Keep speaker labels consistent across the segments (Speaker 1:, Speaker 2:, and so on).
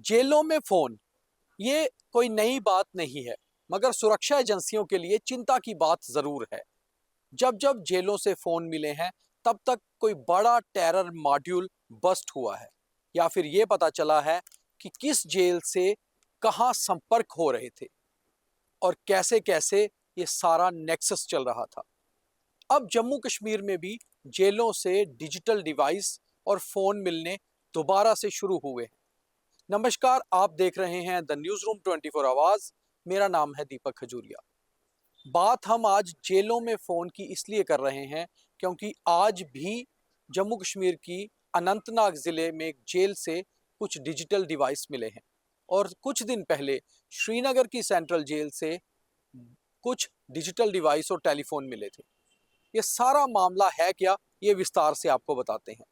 Speaker 1: जेलों में फोन, ये कोई नई बात नहीं है, मगर सुरक्षा एजेंसियों के लिए चिंता की बात जरूर है। जब जब जेलों से फोन मिले हैं, तब तक कोई बड़ा टेरर मॉड्यूल बस्ट हुआ है, या फिर ये पता चला है कि किस जेल से कहां संपर्क हो रहे थे और कैसे कैसे ये सारा नेक्सस चल रहा था। अब जम्मू कश्मीर में भी जेलों से डिजिटल डिवाइस और फोन मिलने दोबारा से शुरू हुए हैं। नमस्कार, आप देख रहे हैं द न्यूज रूम 24 आवाज। मेरा नाम है दीपक खजूरिया। बात हम आज जेलों में फोन की इसलिए कर रहे हैं क्योंकि आज भी जम्मू कश्मीर की अनंतनाग जिले में एक जेल से कुछ डिजिटल डिवाइस मिले हैं और कुछ दिन पहले श्रीनगर की सेंट्रल जेल से कुछ डिजिटल डिवाइस और टेलीफोन मिले थे। ये सारा मामला है क्या, ये विस्तार से आपको बताते हैं।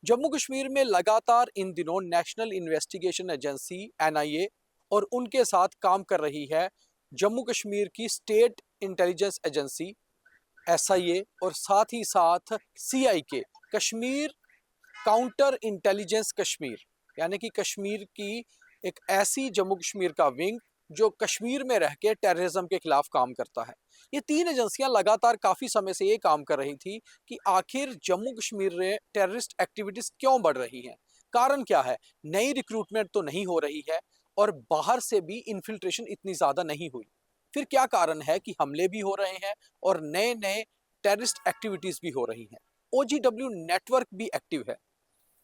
Speaker 1: जम्मू कश्मीर में लगातार इन दिनों नेशनल इन्वेस्टिगेशन एजेंसी एनआईए और उनके साथ काम कर रही है जम्मू कश्मीर की स्टेट इंटेलिजेंस एजेंसी एसआईए और साथ ही साथ सीआईके, कश्मीर काउंटर इंटेलिजेंस कश्मीर, यानी कि कश्मीर की एक ऐसी जम्मू कश्मीर का विंग जो कश्मीर में रह के टेररिज्म के खिलाफ काम करता है। ये तीन एजेंसियां लगातार काफी समय से ये काम कर रही थी कि आखिर जम्मू कश्मीर में टेररिस्ट एक्टिविटीज क्यों बढ़ रही हैं, कारण क्या है। नई रिक्रूटमेंट तो नहीं हो रही है और बाहर से भी इन्फिल्ट्रेशन इतनी ज्यादा नहीं हुई। फिर क्या कारण है कि हमले भी हो रहे हैं और नए नए टेररिस्ट एक्टिविटीज भी हो रही हैं। ओजीडब्ल्यू नेटवर्क भी एक्टिव है।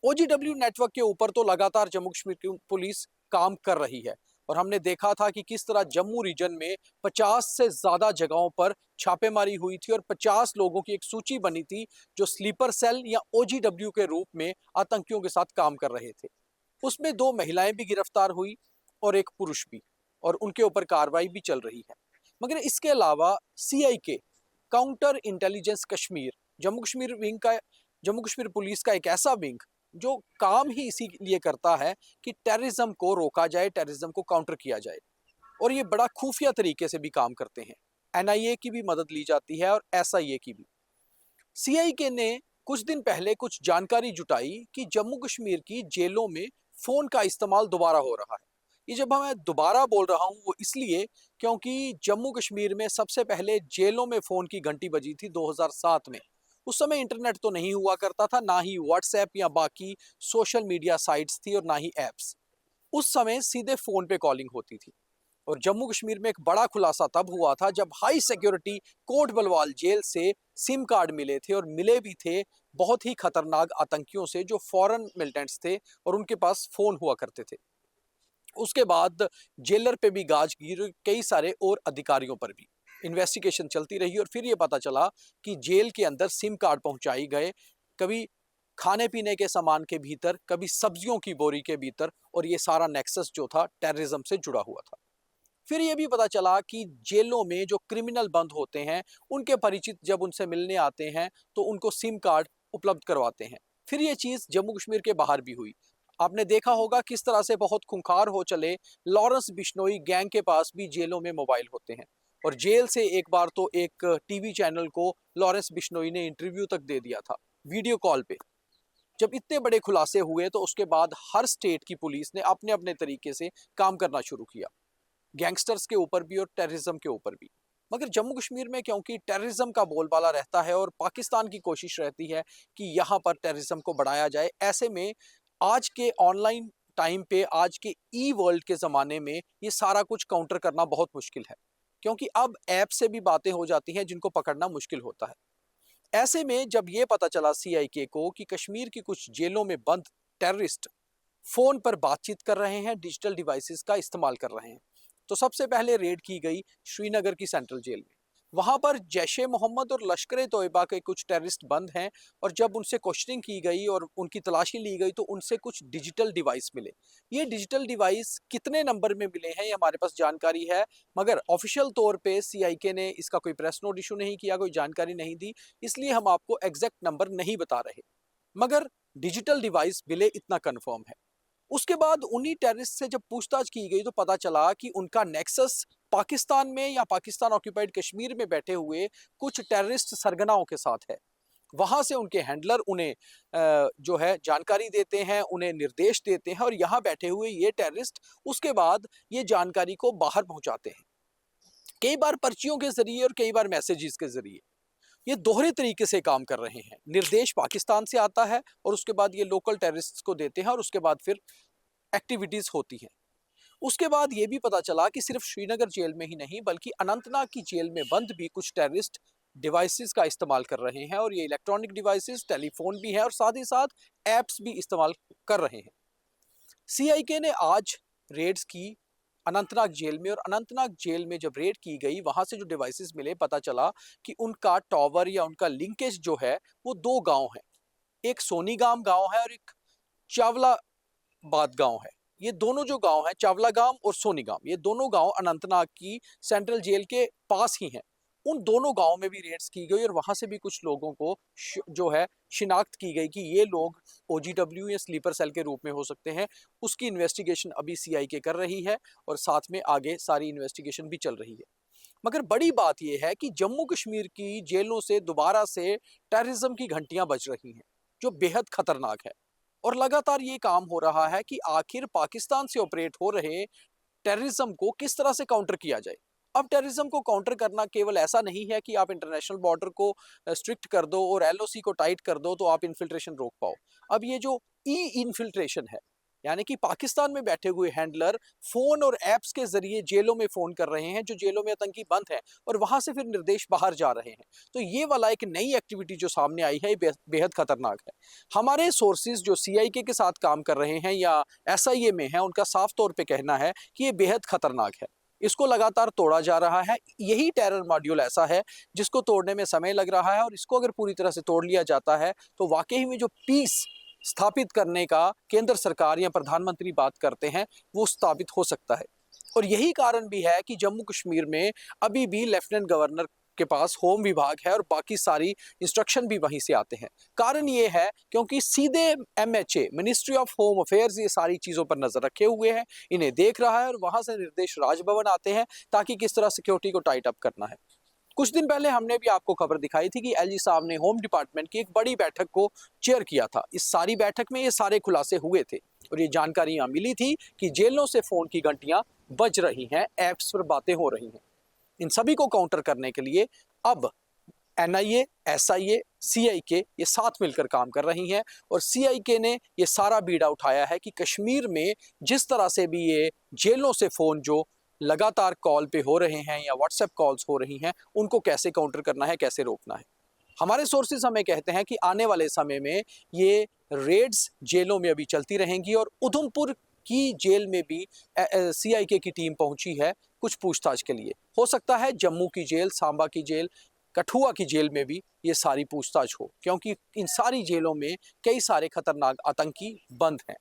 Speaker 1: ओजीडब्ल्यू नेटवर्क के ऊपर तो लगातार जम्मू कश्मीर की पुलिस काम कर रही है और हमने देखा था कि किस तरह जम्मू रीजन में 50 से ज्यादा जगहों पर छापेमारी हुई थी और 50 लोगों की एक सूची बनी थी जो स्लीपर सेल या ओजीडब्ल्यू के रूप में आतंकियों के साथ काम कर रहे थे। उसमें 2 महिलाएं भी गिरफ्तार हुई और एक पुरुष भी, और उनके ऊपर कार्रवाई भी चल रही है। मगर इसके अलावा CIK, counter intelligence Kashmir, Jammu Kashmir wing का, जम्मू कश्मीर पुलिस का एक ऐसा विंग जो काम ही इसीलिए करता है कि टेररिज्म को रोका जाए, टेररिज्म को काउंटर किया जाए, और ये बड़ा खुफिया तरीके से भी काम करते हैं। एनआईए की भी मदद ली जाती है और एसआईए की भी। सीआईके ने कुछ दिन पहले कुछ जानकारी जुटाई कि जम्मू कश्मीर की जेलों में फोन का इस्तेमाल दोबारा हो रहा है। ये जब मैं दोबारा बोल रहा हूं वो इसलिए क्योंकि जम्मू कश्मीर में सबसे पहले जेलों में फोन की घंटी बजी थी 2007 में। उस समय इंटरनेट तो नहीं हुआ करता था, ना ही व्हाट्सएप या बाकी सोशल मीडिया साइट्स थी और ना ही एप्स। उस समय सीधे फोन पे कॉलिंग होती थी। और जम्मू कश्मीर में एक बड़ा खुलासा तब हुआ था जब high security Kot Bhalwal jail से सिम कार्ड मिले थे, और मिले भी थे बहुत ही खतरनाक आतंकियों से जो फॉरेन मिलिटेंट्स थे और उनके पास फोन हुआ करते थे। उसके बाद जेलर पे भी गाज गिरी, कई सारे और अधिकारियों पर भी इन्वेस्टिगेशन चलती रही और फिर ये पता चला कि जेल के अंदर सिम कार्ड पहुंचाई गए, कभी खाने पीने के सामान के भीतर, कभी सब्जियों की बोरी के भीतर, और ये सारा नेक्सस जो था टेररिज्म से जुड़ा हुआ था। फिर यह भी पता चला कि जेलों में जो क्रिमिनल बंद होते हैं, उनके परिचित जब उनसे मिलने आते हैं तो उनको सिम कार्ड उपलब्ध करवाते हैं। फिर ये चीज जम्मू कश्मीर के बाहर भी हुई। आपने देखा होगा किस तरह से बहुत खूंखार हो चले लॉरेंस बिश्नोई गैंग के पास भी जेलों में मोबाइल होते हैं, और जेल से एक बार तो एक टीवी चैनल को लॉरेंस बिश्नोई ने इंटरव्यू तक दे दिया था वीडियो कॉल पे। जब इतने बड़े खुलासे हुए तो उसके बाद हर स्टेट की पुलिस ने अपने अपने तरीके से काम करना शुरू किया, गैंगस्टर्स के ऊपर भी और टेररिज्म के ऊपर भी। मगर जम्मू कश्मीर में क्योंकि टेररिज्म का बोलबाला रहता है और पाकिस्तान की कोशिश रहती है कि यहाँ पर टेररिज्म को बढ़ाया जाए, ऐसे में आज के ऑनलाइन टाइम पे, आज के ई वर्ल्ड के ज़माने में ये सारा कुछ काउंटर करना बहुत मुश्किल है, क्योंकि अब ऐप से भी बातें हो जाती हैं जिनको पकड़ना मुश्किल होता है। ऐसे में जब ये पता चला सीआईके को कि कश्मीर की कुछ जेलों में बंद टेररिस्ट फोन पर बातचीत कर रहे हैं, डिजिटल डिवाइसेस का इस्तेमाल कर रहे हैं, तो सबसे पहले रेड की गई श्रीनगर की सेंट्रल जेल में। वहां पर जैशे मोहम्मद और लश्कर तोयबा के कुछ टेररिस्ट बंद हैं, और जब उनसे क्वेश्चनिंग की गई और उनकी तलाशी ली गई तो उनसे कुछ डिजिटल डिवाइस मिले। ये डिजिटल डिवाइस कितने नंबर में मिले हैं ये हमारे पास जानकारी है, मगर ऑफिशियल तौर पे सीआईके ने इसका कोई प्रेस नोट इशू नहीं किया, कोई जानकारी नहीं दी, इसलिए हम आपको एग्जैक्ट नंबर नहीं बता रहे। मगर डिजिटल डिवाइस मिले इतना कंफर्म है। उसके बाद उन्हीं टेररिस्ट से जब पूछताछ की गई तो पता चला कि उनका नेक्सस पाकिस्तान में या पाकिस्तान ऑक्यूपाइड कश्मीर में बैठे हुए कुछ टेररिस्ट सरगनाओं के साथ है। वहां से उनके हैंडलर उन्हें जो है जानकारी देते हैं, उन्हें निर्देश देते हैं और यहाँ बैठे हुए ये टेररिस्ट उसके बाद ये जानकारी को बाहर पहुंचाते हैं, कई बार पर्चियों के जरिए और कई बार मैसेजेस के जरिए। ये दोहरे तरीके से काम कर रहे हैं। निर्देश पाकिस्तान से आता है और उसके बाद ये लोकल टेररिस्ट्स को देते हैं और उसके बाद फिर एक्टिविटीज होती हैं। उसके बाद ये भी पता चला कि सिर्फ श्रीनगर जेल में ही नहीं बल्कि अनंतनाग की जेल में बंद भी कुछ टेररिस्ट डिवाइसेस का इस्तेमाल कर रहे हैं, और ये इलेक्ट्रॉनिक डिवाइसेस टेलीफोन भी है और साथ ही साथ एप्स भी इस्तेमाल कर रहे हैं। सीआईके ने आज रेड्स की अनंतनाग जेल में, और अनंतनाग जेल में जब रेड की गई वहां से जो डिवाइसेस मिले पता चला कि उनका टॉवर या उनका लिंकेज जो है वो दो गांव है, एक सोनीगाम गांव है और एक चावलाबाद गांव है। ये दोनों जो गांव है चावलागाम और सोनीगाम, ये दोनों गांव अनंतनाग की सेंट्रल जेल के पास ही हैं। उन दोनों गांव में भी रेड्स की गई और वहां से भी कुछ लोगों को जो है शिनाख्त की गई कि ये लोग ओजीडब्ल्यू या स्लीपर सेल के रूप में हो सकते हैं। उसकी इन्वेस्टिगेशन अभी सीआईके कर रही है और साथ में आगे सारी इन्वेस्टिगेशन भी चल रही है। मगर बड़ी बात यह है कि जम्मू कश्मीर की जेलों से दोबारा से टेररिज्म की घंटियां बज रही हैं, जो बेहद खतरनाक है। और लगातार ये काम हो रहा है कि आखिर पाकिस्तान से ऑपरेट हो रहे टेररिज्म को किस तरह से काउंटर किया जाए। अब टेररिज्म को काउंटर करना केवल ऐसा नहीं है कि आप इंटरनेशनल बॉर्डर को स्ट्रिक्ट कर दो और एलओसी को टाइट कर दो तो आप इन्फिल्ट्रेशन रोक पाओ। अब ये जो ई इन्फिल्ट्रेशन है, यानी कि पाकिस्तान में बैठे हुए हैंडलर फोन और एप्स के जरिए जेलों में फोन कर रहे हैं, जो जेलों में आतंकी बंद हैं, और वहां से फिर निर्देश बाहर जा रहे हैं। तो ये वाला एक नई एक्टिविटी जो सामने आई है ये बेहद खतरनाक है। हमारे सोर्सेज जो सीआईके के साथ काम कर रहे हैं या एसआईए में है, उनका साफ तौर पे कहना है कि ये बेहद खतरनाक है। इसको लगातार तोड़ा जा रहा है। यही टेरर मॉड्यूल ऐसा है जिसको तोड़ने में समय लग रहा है, और इसको अगर पूरी तरह से तोड़ लिया जाता है तो वाकई में जो पीस स्थापित करने का केंद्र सरकार या प्रधानमंत्री बात करते हैं वो स्थापित हो सकता है। और यही कारण भी है कि जम्मू कश्मीर में अभी भी लेफ्टिनेंट गवर्नर के पास होम विभाग है और बाकी सारी इंस्ट्रक्शन भी वहीं से आते हैं। कारण ये है क्योंकि सीधे MHA ministry of home affairs ये सारी चीज़ों पर नजर रखे हुए हैं, इन्हें देख रहा है, और वहां से निर्देश राजभवन आते हैं ताकि किस तरह सिक्योरिटी को टाइट अप करना है। कुछ दिन पहले हमने भी आपको खबर दिखाई थी कि एलजी साहब ने होम डिपार्टमेंट की एक बड़ी बैठक को चेयर किया था। इस सारी बैठक में ये सारे खुलासे हुए थे और ये जानकारियां मिली थी कि जेलों से फोन की घंटियां बज रही हैं, एप्स पर बातें हो रही हैं। इन सभी को काउंटर करने के लिए अब एनआईए, एसआईए, सीआईके ये साथ मिलकर काम कर रही हैं, और सीआईके ने ये सारा बीड़ा उठाया है कि कश्मीर में जिस तरह से भी ये जेलों से फोन जो लगातार कॉल पे हो रहे हैं या व्हाट्सएप कॉल्स हो रही हैं, उनको कैसे काउंटर करना है, कैसे रोकना है। हमारे सोर्सेज हमें कहते हैं कि आने वाले समय में ये रेड्स जेलों में अभी चलती रहेंगी, और उधमपुर की जेल में भी सीआईके की टीम पहुंची है कुछ पूछताछ के लिए। हो सकता है जम्मू की जेल, सांबा की जेल, कठुआ की जेल में भी ये सारी पूछताछ हो, क्योंकि इन सारी जेलों में कई सारे खतरनाक आतंकी बंद हैं।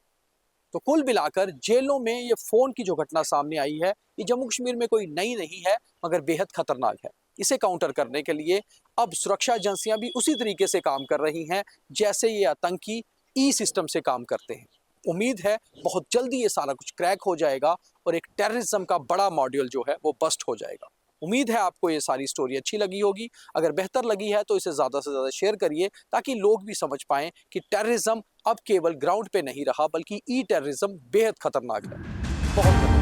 Speaker 1: तो कुल मिलाकर जेलों में ये फोन की जो घटना सामने आई है ये जम्मू कश्मीर में कोई नई नहीं है, मगर बेहद खतरनाक है। इसे काउंटर करने के लिए अब सुरक्षा एजेंसियां भी उसी तरीके से काम कर रही हैं जैसे ये आतंकी ई सिस्टम से काम करते हैं। उम्मीद है बहुत जल्दी ये सारा कुछ क्रैक हो जाएगा और एक टेररिज्म का बड़ा मॉड्यूल जो है वो बस्ट हो जाएगा। उम्मीद है आपको ये सारी स्टोरी अच्छी लगी होगी। अगर बेहतर लगी है तो इसे ज़्यादा से ज़्यादा शेयर करिए ताकि लोग भी समझ पाएं कि टेररिज्म अब केवल ग्राउंड पे नहीं रहा बल्कि ई टेररिज्म बेहद खतरनाक है। बहुत